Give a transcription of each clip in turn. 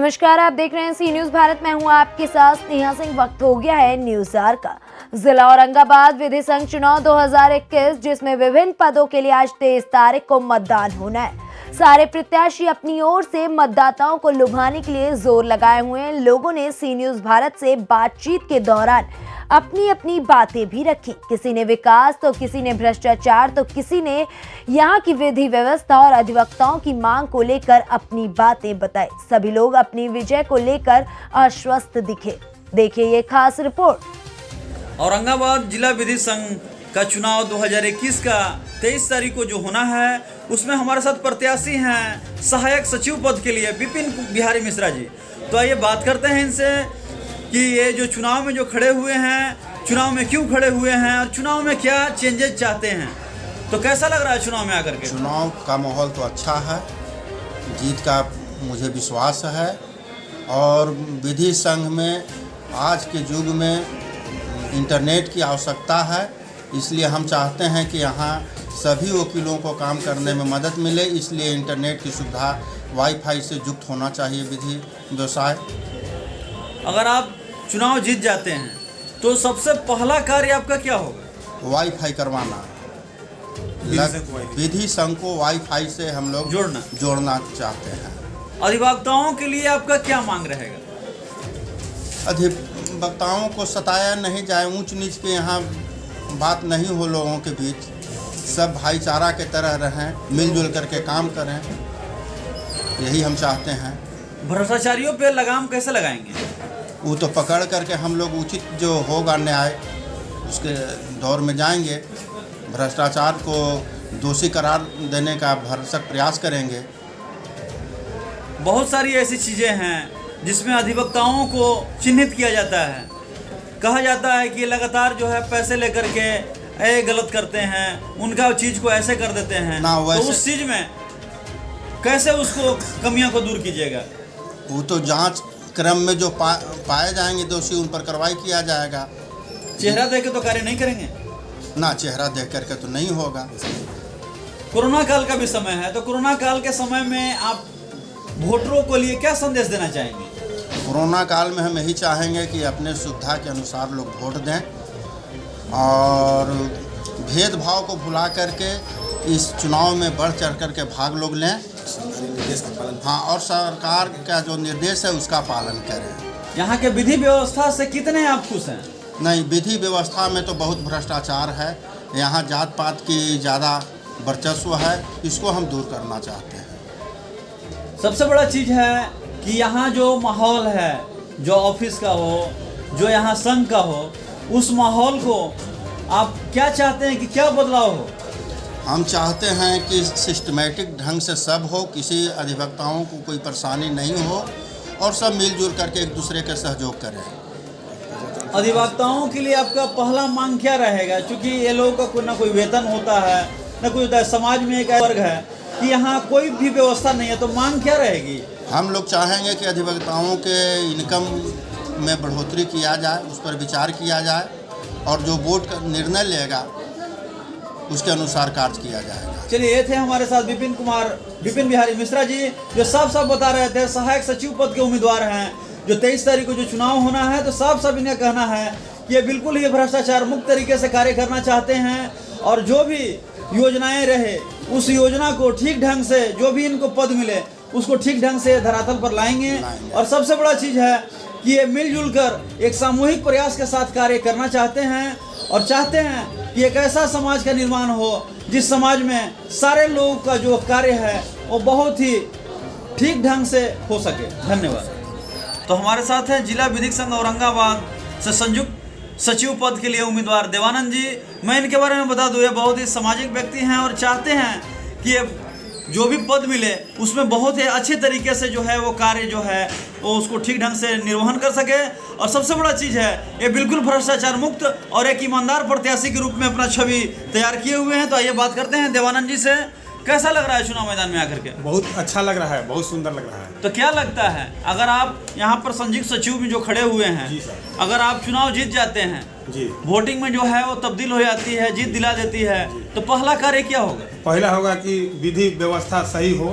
नमस्कार, आप देख रहे हैं सी न्यूज भारत। मैं हूं आपके साथ स्नेहा सिंह। वक्त हो गया है न्यूज आवर का। जिला औरंगाबाद विधि संघ चुनाव 2021, जिसमें विभिन्न पदों के लिए आज 23 तारीख को मतदान होना है। सारे प्रत्याशी अपनी ओर से मतदाताओं को लुभाने के लिए जोर लगाए हुए हैं। लोगों ने सी न्यूज भारत से बातचीत के दौरान अपनी अपनी बातें भी रखी। किसी ने विकास तो किसी ने भ्रष्टाचार तो किसी ने यहाँ की विधि व्यवस्था और अधिवक्ताओं की मांग को लेकर अपनी बातें बताई। सभी लोग अपनी विजय को लेकर आश्वस्त दिखे। देखिए ये खास रिपोर्ट। औरंगाबाद जिला विधि संघ का चुनाव 2021 का 23 तारीख को जो होना है, उसमें हमारे साथ प्रत्याशी हैं सहायक सचिव पद के लिए विपिन बिहारी मिश्रा जी। तो आइए बात करते हैं इनसे कि ये जो चुनाव में जो खड़े हुए हैं, चुनाव में क्यों खड़े हुए हैं और चुनाव में क्या चेंजेस चाहते हैं। तो कैसा लग रहा है चुनाव में आकर के? चुनाव का माहौल तो अच्छा है, जीत का मुझे विश्वास है। और विधि संघ में आज के युग में इंटरनेट की आवश्यकता है, इसलिए हम चाहते हैं कि यहाँ सभी वकीलों को काम करने में मदद मिले। इसलिए इंटरनेट की सुविधा वाईफाई से युक्त होना चाहिए विधि व्यवसाय। अगर आप चुनाव जीत जाते हैं तो सबसे पहला कार्य आपका क्या होगा? वाईफाई करवाना। विधि संघ को वाईफाई से हम लोग जोड़ना चाहते हैं। अधिवक्ताओं के लिए आपका क्या मांग रहेगा? अधिवक्ताओं को सताया नहीं जाए, ऊंच नीच के यहाँ बात नहीं हो, लोगों के बीच सब भाईचारा के तरह रहें, मिलजुल करके काम करें, यही हम चाहते हैं। भ्रष्टाचारियों पे लगाम कैसे लगाएंगे? वो तो पकड़ करके हम लोग उचित जो होगा न्याय उसके दौर में जाएंगे। भ्रष्टाचार को दोषी करार देने का भरसक प्रयास करेंगे। बहुत सारी ऐसी चीज़ें हैं जिसमें अधिवक्ताओं को चिन्हित किया जाता है। कहा जाता है कि लगातार जो है पैसे लेकर के गलत करते हैं, उनका चीज़ को ऐसे कर देते हैं ना। तो उस चीज़ में कैसे उसको कमियों को दूर कीजिएगा? वो तो जांच क्रम में जो पाए जाएंगे दोषी, उन पर कार्रवाई किया जाएगा। चेहरा देख के तो कार्य नहीं करेंगे ना, चेहरा देख करके तो नहीं होगा। कोरोना काल का भी समय है, तो कोरोना काल के समय में आप वोटरों को लिए क्या संदेश देना चाहेंगे? कोरोना काल में हम यही चाहेंगे कि अपने सुविधा के अनुसार लोग वोट दें और भेदभाव को भुला करके इस चुनाव में बढ़ चढ़ करके भाग लोग लें। हाँ, और सरकार का जो निर्देश है उसका पालन करें। यहाँ के विधि व्यवस्था से कितने आप खुश हैं? नहीं, विधि व्यवस्था में तो बहुत भ्रष्टाचार है। यहाँ जात पात की ज़्यादा वर्चस्व है, इसको हम दूर करना चाहते हैं। सबसे बड़ा चीज़ है कि यहाँ जो माहौल है, जो ऑफिस का हो, जो यहाँ संघ का हो, उस माहौल को आप क्या चाहते हैं कि क्या बदलाव हो? हम चाहते हैं कि सिस्टमेटिक ढंग से सब हो, किसी अधिवक्ताओं को कोई परेशानी नहीं हो और सब मिलजुल करके एक दूसरे के सहयोग करें। अधिवक्ताओं के लिए आपका पहला मांग क्या रहेगा? क्योंकि ये लोगों का कोई ना कोई वेतन होता है, ना कोई होता है, समाज में एक वर्ग है कि यहाँ कोई भी व्यवस्था नहीं है, तो मांग क्या रहेगी? हम लोग चाहेंगे कि अधिवक्ताओं के इनकम में बढ़ोतरी किया जाए, उस पर विचार किया जाए और जो बोर्ड का निर्णय लेगा उसके अनुसार कार्य किया जाएगा। चलिए, ये थे हमारे साथ विपिन बिहारी मिश्रा जी, जो साफ साफ बता रहे थे सहायक सचिव पद के उम्मीदवार हैं। जो 23 तारीख को जो चुनाव होना है, तो साफ साफ इन्हें कहना है कि ये बिल्कुल ही भ्रष्टाचार मुक्त तरीके से कार्य करना चाहते हैं और जो भी योजनाएं रहे उस योजना को ठीक ढंग से, जो भी इनको पद मिले उसको ठीक ढंग से धरातल पर लाएंगे। और सबसे बड़ा चीज़ है कि ये मिलजुल कर एक सामूहिक प्रयास के साथ कार्य करना चाहते हैं और चाहते हैं कि एक ऐसा समाज का निर्माण हो जिस समाज में सारे लोगों का जो कार्य है वो बहुत ही ठीक ढंग से हो सके। धन्यवाद। तो हमारे साथ हैं जिला विधिक संघ औरंगाबाद से संयुक्त सचिव पद के लिए उम्मीदवार देवानंद जी। मैं इनके बारे में बता दूं, ये बहुत ही सामाजिक व्यक्ति हैं और चाहते हैं कि जो भी पद मिले उसमें बहुत ही अच्छे तरीके से जो है वो कार्य जो है वो उसको ठीक ढंग से निर्वहन कर सके। और सबसे बड़ा चीज़ है ये बिल्कुल भ्रष्टाचार मुक्त और एक ईमानदार प्रत्याशी के रूप में अपना छवि तैयार किए हुए हैं। तो आइए बात करते हैं देवानंद जी से। कैसा लग रहा है चुनाव मैदान में आकर के? बहुत अच्छा लग रहा है, बहुत सुंदर लग रहा है। तो क्या लगता है, अगर आप यहाँ पर संयुक्त सचिव में जो खड़े हुए हैं, जी सर, अगर आप चुनाव जीत जाते हैं जी, वोटिंग में जो है वो तब्दील हो जाती है, जीत दिला देती है, तो पहला कार्य क्या होगा? पहला होगा कि विधि व्यवस्था सही हो,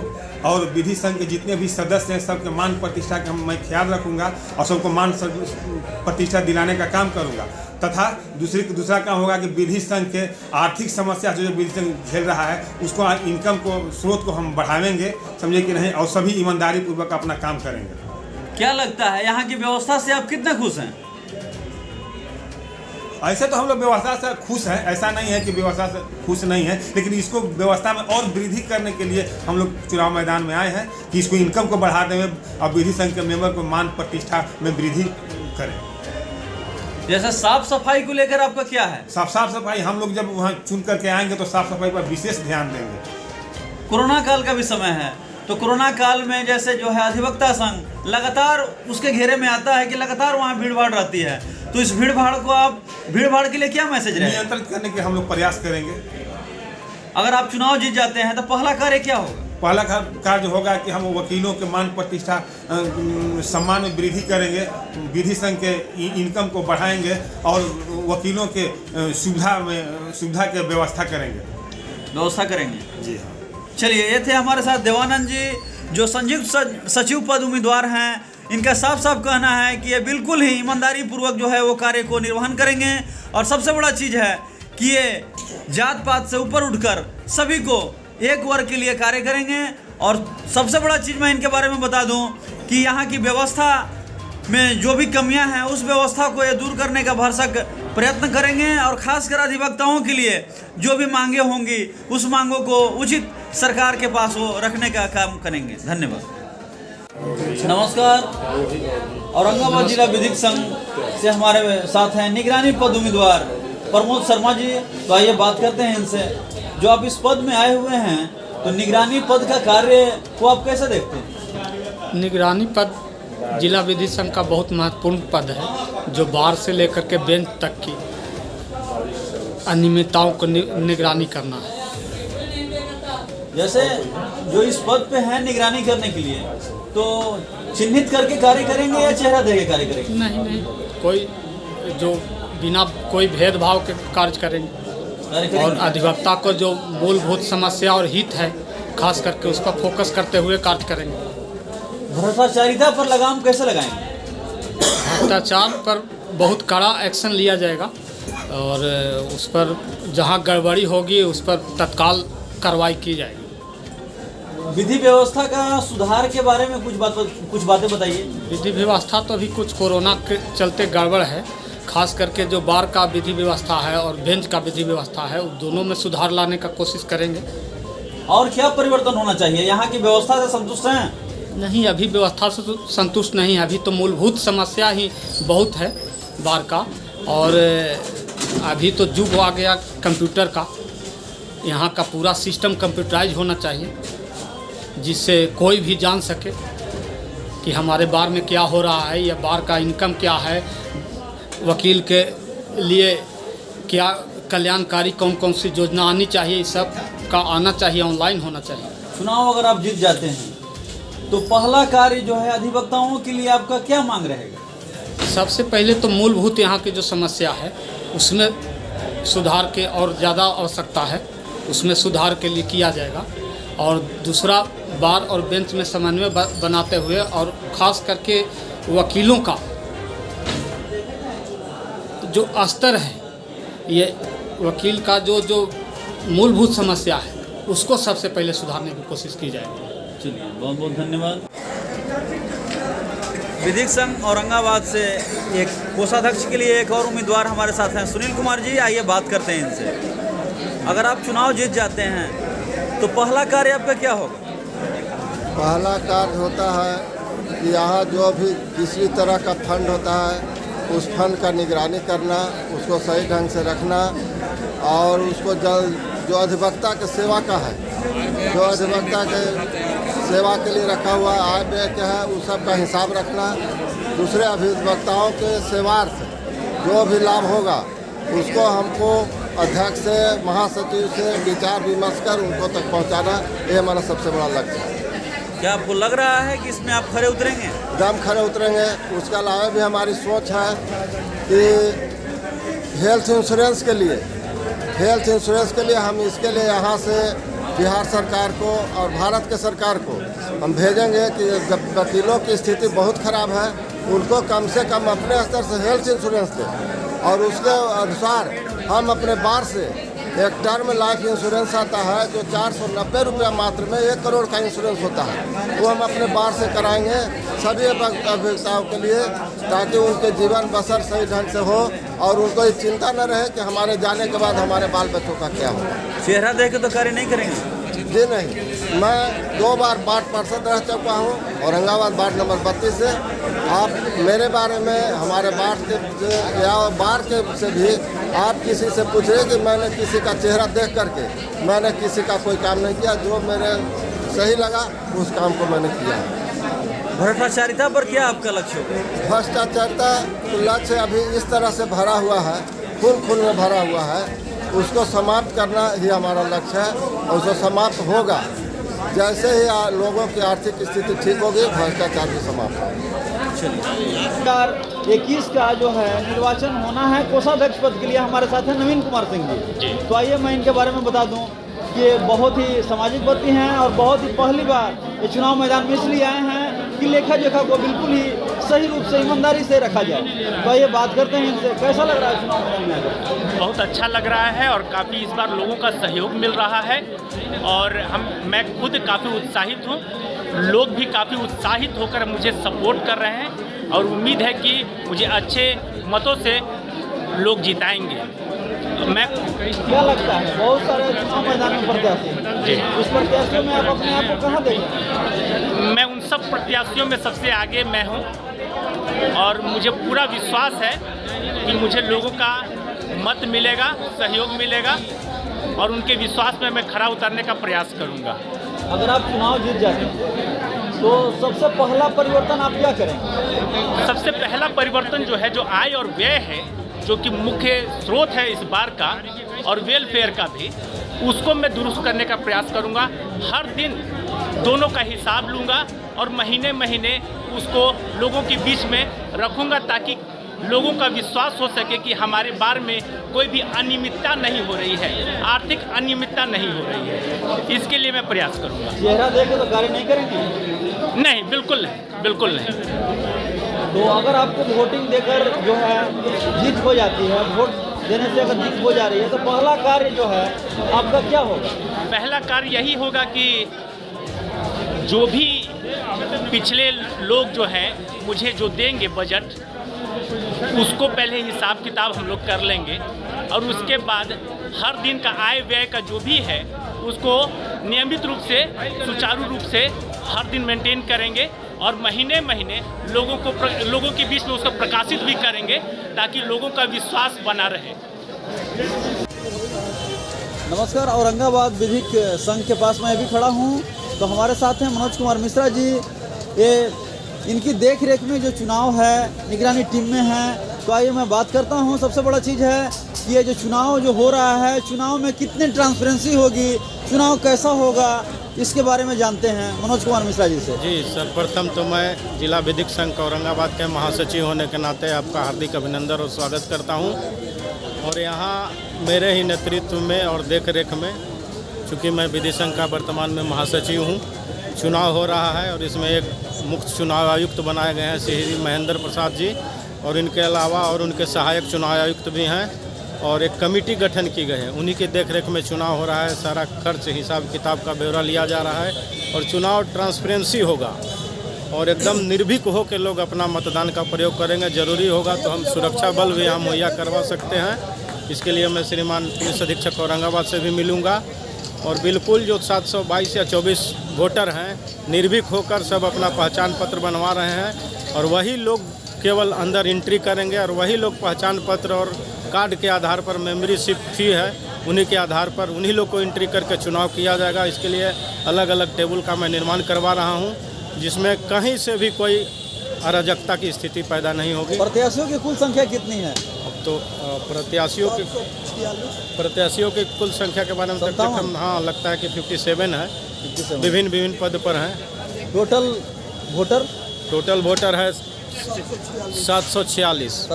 और विधि संघ के जितने भी सदस्य हैं सबके मान प्रतिष्ठा का मैं ख्याल रखूँगा और सबको मान प्रतिष्ठा दिलाने का काम करूँगा। तथा दूसरा काम होगा कि विधि संघ के आर्थिक समस्या जो विधि संघ झेल रहा है उसको इनकम को स्रोत को हम बढ़ावेंगे, समझे कि नहीं, और सभी ईमानदारी पूर्वक अपना काम करेंगे। क्या लगता है यहाँ की व्यवस्था से आप कितना खुश हैं? ऐसे तो हम लोग व्यवस्था से खुश हैं, ऐसा नहीं है कि व्यवस्था से खुश नहीं है, लेकिन इसको व्यवस्था में और वृद्धि करने के लिए हम लोग चुनाव मैदान में आए हैं कि इसको इनकम को बढ़ाने में और विधि संघ के मेंबर को मान प्रतिष्ठा में वृद्धि करें। जैसे साफ सफाई को लेकर आपका क्या है? साफ सफाई हम लोग जब वहाँ चुन करके आएंगे तो साफ सफाई पर विशेष ध्यान देंगे। कोरोना काल का भी समय है, तो कोरोना काल में जैसे जो है अधिवक्ता संघ लगातार उसके घेरे में आता है कि लगातार वहाँ भीड़ भाड़ रहती है, तो इस भीड़ भाड़ के लिए क्या मैसेज रहेगा? नियंत्रित करने के हम लोग प्रयास करेंगे। अगर आप चुनाव जीत जाते हैं तो पहला कार्य क्या होगा? पहला कार्य होगा कि हम वकीलों के मान प्रतिष्ठा सम्मान में वृद्धि करेंगे, विधि संघ के इनकम को बढ़ाएंगे और वकीलों के सुविधा के व्यवस्था करेंगे जी हाँ। चलिए, ये थे हमारे साथ देवानंद जी जो संयुक्त सचिव पद उम्मीदवार हैं। इनका साफ कहना है कि ये बिल्कुल ही ईमानदारी पूर्वक जो है वो कार्य को निर्वहन करेंगे और सबसे बड़ा चीज़ है कि ये जात पात से ऊपर उठकर सभी को एक वर्ग के लिए कार्य करेंगे। और सबसे बड़ा चीज़ मैं इनके बारे में बता दूं कि यहाँ की व्यवस्था में जो भी कमियां हैं उस व्यवस्था को ये दूर करने का भरसक प्रयत्न करेंगे और खासकर अधिवक्ताओं के लिए जो भी मांगे होंगी उस मांगों को उचित सरकार के पास वो रखने का काम करेंगे। धन्यवाद। नमस्कार। औरंगाबाद जिला विधिक संघ से हमारे साथ हैं निगरानी पद उम्मीदवार प्रमोद शर्मा जी। तो आइए बात करते हैं इनसे। जो आप इस पद में आए हुए हैं तो निगरानी पद का कार्य को आप कैसे देखते हैं? निगरानी पद जिला विधि संघ का बहुत महत्वपूर्ण पद है जो बार से लेकर के बेंच तक की अनियमितताओं को निगरानी करना है। जैसे जो इस पद पे हैं निगरानी करने के लिए, तो चिन्हित करके कार्य करेंगे या चेहरा देके कार्य करेंगे? नहीं, कोई जो बिना कोई भेदभाव के कार्य करेंगे और अधिवक्ता को जो मूलभूत समस्या और हित है खास करके उस पर फोकस करते हुए कार्य करेंगे। भ्रष्टाचारिता पर लगाम कैसे लगाएंगे? भ्रष्टाचार पर बहुत कड़ा एक्शन लिया जाएगा और उस पर जहां गड़बड़ी होगी उस पर तत्काल कार्रवाई की जाएगी। विधि व्यवस्था का सुधार के बारे में कुछ बातें बताइए। विधि व्यवस्था तो अभी कुछ कोरोना के चलते गड़बड़ है, खास करके जो बार का विधि व्यवस्था है और बेंच का विधि व्यवस्था है उस दोनों में सुधार लाने का कोशिश करेंगे। और क्या परिवर्तन होना चाहिए? यहाँ की व्यवस्था से संतुष्ट हैं? नहीं, अभी व्यवस्था से तो संतुष्ट नहीं है। अभी तो मूलभूत समस्या ही बहुत है बार का, और अभी तो युग आ गया कंप्यूटर का। यहाँ का पूरा सिस्टम कंप्यूटराइज होना चाहिए जिससे कोई भी जान सके कि हमारे बार में क्या हो रहा है या बार का इनकम क्या है, वकील के लिए क्या कल्याणकारी कौन कौन सी योजना आनी चाहिए, इस सब का आना चाहिए, ऑनलाइन होना चाहिए। चुनाव अगर आप जीत जाते हैं तो पहला कार्य जो है अधिवक्ताओं के लिए आपका क्या मांग रहेगा? सबसे पहले तो मूलभूत यहाँ की जो समस्या है उसमें सुधार के और ज़्यादा आवश्यकता है, उसमें सुधार के लिए किया जाएगा। और दूसरा, बार और बेंच में समन्वय बनाते हुए और ख़ास करके वकीलों का जो स्तर है, ये वकील का जो मूलभूत समस्या है उसको सबसे पहले सुधारने की कोशिश की जाएगी। चलिए, बहुत बहुत धन्यवाद। विधिक संघ औरंगाबाद से एक कोषाध्यक्ष के लिए एक और उम्मीदवार हमारे साथ हैं, सुनील कुमार जी। आइए बात करते हैं इनसे। अगर आप चुनाव जीत जाते हैं तो पहला कार्य आपका क्या होगा? पहला कार्य होता है कि यहाँ जो भी किसी तरह का फंड होता है उस फंड का निगरानी करना, उसको सही ढंग से रखना और उसको जो अधिवक्ता के सेवा का है, जो अधिवक्ता के सेवा के लिए रखा हुआ आय व्यय क्या है उस सब का हिसाब रखना। दूसरे अधिवक्ताओं के सेवार से जो भी लाभ होगा उसको हमको अध्यक्ष से, महासचिव से विचार विमर्श कर उनको तक पहुंचाना, ये हमारा सबसे बड़ा लक्ष्य है। क्या आपको लग रहा है कि इसमें आप खरे उतरेंगे? दम खरे उतरेंगे। उसके अलावा भी हमारी सोच है कि हेल्थ इंश्योरेंस के लिए हम इसके लिए यहाँ से बिहार सरकार को और भारत के सरकार को हम भेजेंगे कि जब वकीलों की स्थिति बहुत ख़राब है, उनको कम से कम अपने स्तर से हेल्थ इंश्योरेंस दें और उसके अनुसार हम अपने बार से एक टर्म लाइफ इंश्योरेंस आता है जो 490 रुपया मात्र में 1 करोड़ का इंश्योरेंस होता है, वो हम अपने बार से कराएंगे सभी अभिभावकों के लिए, ताकि उनके जीवन बसर सही ढंग से हो और उनको ये चिंता न रहे कि हमारे जाने के बाद हमारे बाल बच्चों का क्या हो। चेहरा देख के तो कार्य नहीं करेंगे? जी नहीं, मैं 2 बार वार्ड पार्षद रह चुका हूँ औरंगाबाद वार्ड नंबर 32 से। आप मेरे बारे में हमारे वार्ड के या बार के से भी आप किसी से पूछिए कि मैंने किसी का चेहरा देख करके मैंने किसी का कोई काम नहीं किया, जो मेरे सही लगा उस काम को मैंने किया। भ्रष्टाचारिता पर क्या आपका लक्ष्य होगा? भ्रष्टाचारिता का लक्ष्य अभी इस तरह से भरा हुआ है, खून में भरा हुआ है, उसको समाप्त करना ही हमारा लक्ष्य है और उसको समाप्त होगा। जैसे ही लोगों की आर्थिक स्थिति ठीक होगी, भ्रष्टाचार भी समाप्त होगा। 2021 का जो है निर्वाचन होना है कोषाध्यक्ष पद के लिए। हमारे साथ हैं नवीन कुमार सिंह जी। तो आइए मैं इनके बारे में बता दूं कि ये बहुत ही सामाजिक व्यक्ति हैं और बहुत ही पहली बार ये चुनाव मैदान में इसलिए आए हैं कि लेखा जोखा को बिल्कुल ही सही रूप से ईमानदारी से रखा जाए। तो आइए बात करते हैं इनसे, कैसा लग रहा है चुनाव मैदान में आकर? बहुत अच्छा लग रहा है और काफ़ी इस बार लोगों का सहयोग मिल रहा है और मैं खुद काफ़ी उत्साहित हूँ। लोग भी काफ़ी उत्साहित होकर मुझे सपोर्ट कर रहे हैं और उम्मीद है कि मुझे अच्छे मतों से लोग जिताएंगे। मैं क्या लगता है, बहुत सारे चुनाव मैदान में प्रत्याशी हैं, उस प्रत्याशियों में आप अपने आप को कहाँ देखें? मैं उन सब प्रत्याशियों में सबसे आगे मैं हूँ और मुझे पूरा विश्वास है कि मुझे लोगों का मत मिलेगा, सहयोग मिलेगा और उनके विश्वास में मैं खरा उतरने का प्रयास करूँगा। अगर आप चुनाव जीत जाते हैं तो सबसे पहला परिवर्तन आप क्या करेंगे? सबसे पहला परिवर्तन जो है, जो आय और व्यय है, जो कि मुख्य स्रोत है इस बार का और वेलफेयर का भी, उसको मैं दुरुस्त करने का प्रयास करूंगा। हर दिन दोनों का हिसाब लूंगा और महीने महीने उसको लोगों के बीच में रखूंगा ताकि लोगों का विश्वास हो सके कि हमारे बार में कोई भी अनियमितता नहीं हो रही है, आर्थिक अनियमितता नहीं हो रही है। इसके लिए मैं प्रयास करूंगा। चेहरा देख के तो कार्य नहीं करेंगे? नहीं, बिल्कुल नहीं, बिल्कुल नहीं। तो अगर आपको वोटिंग देकर जो है जीत हो जाती है, वोट देने से अगर जीत हो जा रही है, तो पहला कार्य जो है आपका क्या होगा? पहला कार्य यही होगा कि जो भी पिछले लोग जो हैं मुझे जो देंगे बजट, उसको पहले हिसाब किताब हम लोग कर लेंगे और उसके बाद हर दिन का आय व्यय का जो भी है उसको नियमित रूप से, सुचारू रूप से हर दिन मेंटेन करेंगे और महीने महीने लोगों के बीच में उसको प्रकाशित भी करेंगे ताकि लोगों का विश्वास बना रहे। नमस्कार, औरंगाबाद विधिक संघ के पास मैं अभी खड़ा हूँ। तो हमारे साथ हैं मनोज कुमार मिश्रा जी। ये इनकी देख रेख में जो चुनाव है निगरानी टीम में है। तो आइए मैं बात करता हूँ। सबसे बड़ा चीज़ है कि ये जो चुनाव जो हो रहा है, चुनाव में कितनी ट्रांसपेरेंसी होगी, चुनाव कैसा होगा, इसके बारे में जानते हैं मनोज कुमार मिश्रा जी से। जी, सर्वप्रथम तो मैं जिला विधिक संघ औरंगाबाद के महासचिव होने के नाते आपका हार्दिक अभिनंदन और स्वागत करता हूं। और यहाँ मेरे ही नेतृत्व में और देख रेख में, चूँकि मैं विधि संघ का वर्तमान में महासचिव हूँ, चुनाव हो रहा है और इसमें एक मुख्य चुनाव आयुक्त बनाए गए हैं श्री महेंद्र प्रसाद जी, और इनके अलावा और उनके सहायक चुनाव आयुक्त भी हैं और एक कमेटी गठन की गई है। उन्हीं की देखरेख में चुनाव हो रहा है। सारा खर्च हिसाब किताब का ब्यौरा लिया जा रहा है और चुनाव ट्रांसपेरेंसी होगा और एकदम निर्भीक हो के लोग अपना मतदान का प्रयोग करेंगे। ज़रूरी होगा तो हम सुरक्षा बल भी यहाँ मुहैया करवा सकते हैं। इसके लिए मैं श्रीमान पुलिस अधीक्षक औरंगाबाद से भी मिलूँगा और बिल्कुल जो 722 या 24 वोटर हैं, निर्भीक होकर सब अपना पहचान पत्र बनवा रहे हैं और वही लोग केवल अंदर एंट्री करेंगे और वही लोग पहचान पत्र और कार्ड के आधार पर, मेंबरशिप फी है उन्हीं के आधार पर उन्हीं लोग को एंट्री करके चुनाव किया जाएगा। इसके लिए अलग अलग टेबल का मैं निर्माण करवा रहा हूं, जिसमें कहीं से भी कोई अराजकता की स्थिति पैदा नहीं होगी। प्रत्याशियों की कुल संख्या कितनी है? अब तो प्रत्याशियों की कुल संख्या के बारे में तक हम, हाँ, लगता है कि 57 है, विभिन्न पद पर हैं। टोटल वोटर है 746।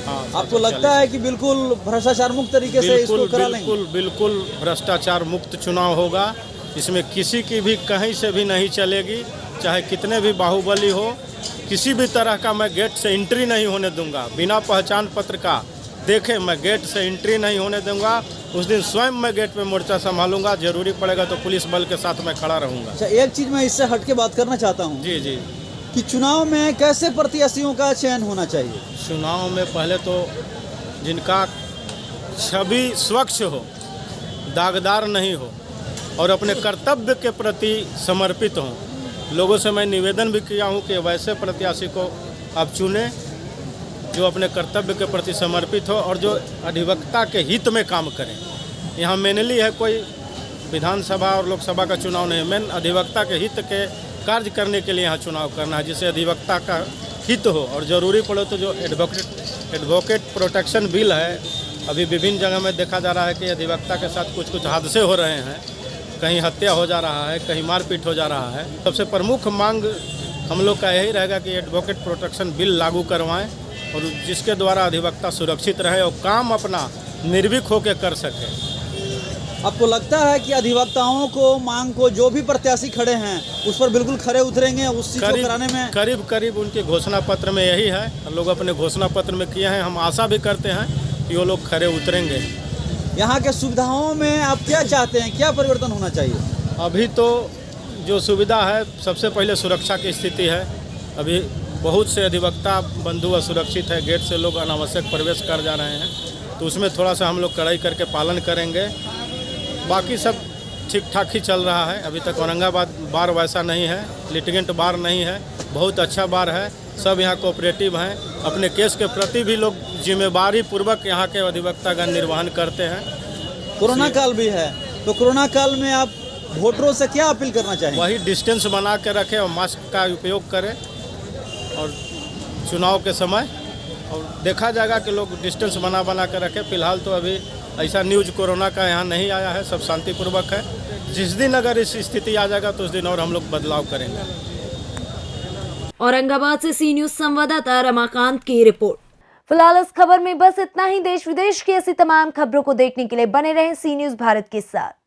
हाँ, आपको लगता है कि बिल्कुल भ्रष्टाचार मुक्त तरीके से इसको करा लेंगे? बिल्कुल भ्रष्टाचार मुक्त चुनाव होगा। इसमें किसी की भी कहीं से भी नहीं चलेगी चाहे कितने भी बाहुबली हो, किसी भी तरह का मैं गेट से एंट्री नहीं होने दूंगा। बिना पहचान पत्र का देखे मैं गेट से एंट्री नहीं होने दूंगा। उस दिन स्वयं मैं गेट पे मोर्चा संभालूंगा, जरूरी पड़ेगा तो पुलिस बल के साथ मैं खड़ा रहूंगा। अच्छा, एक चीज़ मैं इससे हट के बात करना चाहता हूँ जी जी। कि चुनाव में कैसे प्रत्याशियों का चयन होना चाहिए? चुनाव में पहले तो जिनका छवि स्वच्छ हो, दागदार नहीं हो और अपने कर्तव्य के प्रति समर्पित हों। लोगों से मैं निवेदन भी किया हूं कि वैसे प्रत्याशी को आप चुनें जो अपने कर्तव्य के प्रति समर्पित हो और जो अधिवक्ता के हित में काम करें। यहाँ मेनली है, कोई विधानसभा और लोकसभा का चुनाव नहीं, मेन अधिवक्ता के हित के कार्य करने के लिए यहाँ चुनाव करना है, जिससे अधिवक्ता का हित हो। और ज़रूरी पड़े तो जो एडवोकेट प्रोटेक्शन बिल है, अभी विभिन्न जगह में देखा जा रहा है कि अधिवक्ता के साथ कुछ हादसे हो रहे हैं, कहीं हत्या हो जा रहा है, कहीं मारपीट हो जा रहा है। सबसे प्रमुख मांग हम लोग का यही रहेगा कि एडवोकेट प्रोटेक्शन बिल लागू करवाएं और जिसके द्वारा अधिवक्ता सुरक्षित रहे और काम अपना निर्भीक होकर कर सके। आपको लगता है कि अधिवक्ताओं को मांग को जो भी प्रत्याशी खड़े हैं उस पर बिल्कुल खरे उतरेंगे उस चीज़ को कराने में? करीब उनके घोषणा पत्र में यही है, लोग अपने घोषणा पत्र में किए हैं। हम आशा भी करते हैं कि वो लोग खरे उतरेंगे। यहाँ के सुविधाओं में आप क्या चाहते हैं, क्या परिवर्तन होना चाहिए? अभी तो जो सुविधा है, सबसे पहले सुरक्षा की स्थिति है। अभी बहुत से अधिवक्ता बंधु असुरक्षित है, गेट से लोग अनावश्यक प्रवेश कर जा रहे हैं, तो उसमें थोड़ा सा हम लोग कड़ाई करके पालन करेंगे। बाकी सब ठीक ठाक ही चल रहा है। अभी तक औरंगाबाद बार वैसा नहीं है, लिटिगेंट बार नहीं है, बहुत अच्छा बार है। सब यहाँ कोऑपरेटिव हैं, अपने केस के प्रति भी लोग जिम्मेदारी पूर्वक यहाँ के अधिवक्तागण निर्वहन करते हैं। कोरोना काल भी है, तो कोरोना काल में आप वोटरों से क्या अपील करना चाहेंगे? वही डिस्टेंस बना के रखें और मास्क का उपयोग करें और चुनाव के समय और देखा जाएगा कि लोग डिस्टेंस बना के रखें। फिलहाल तो अभी ऐसा न्यूज कोरोना का यहाँ नहीं आया है, सब शांतिपूर्वक है। जिस दिन अगर इस स्थिति आ जाएगा तो उस दिन और हम लोग बदलाव करेंगे। औरंगाबाद से सी न्यूज संवाददाता रमाकांत की रिपोर्ट। फिलहाल इस खबर में बस इतना ही। देश विदेश की ऐसी तमाम खबरों को देखने के लिए बने रहें सी न्यूज भारत के साथ।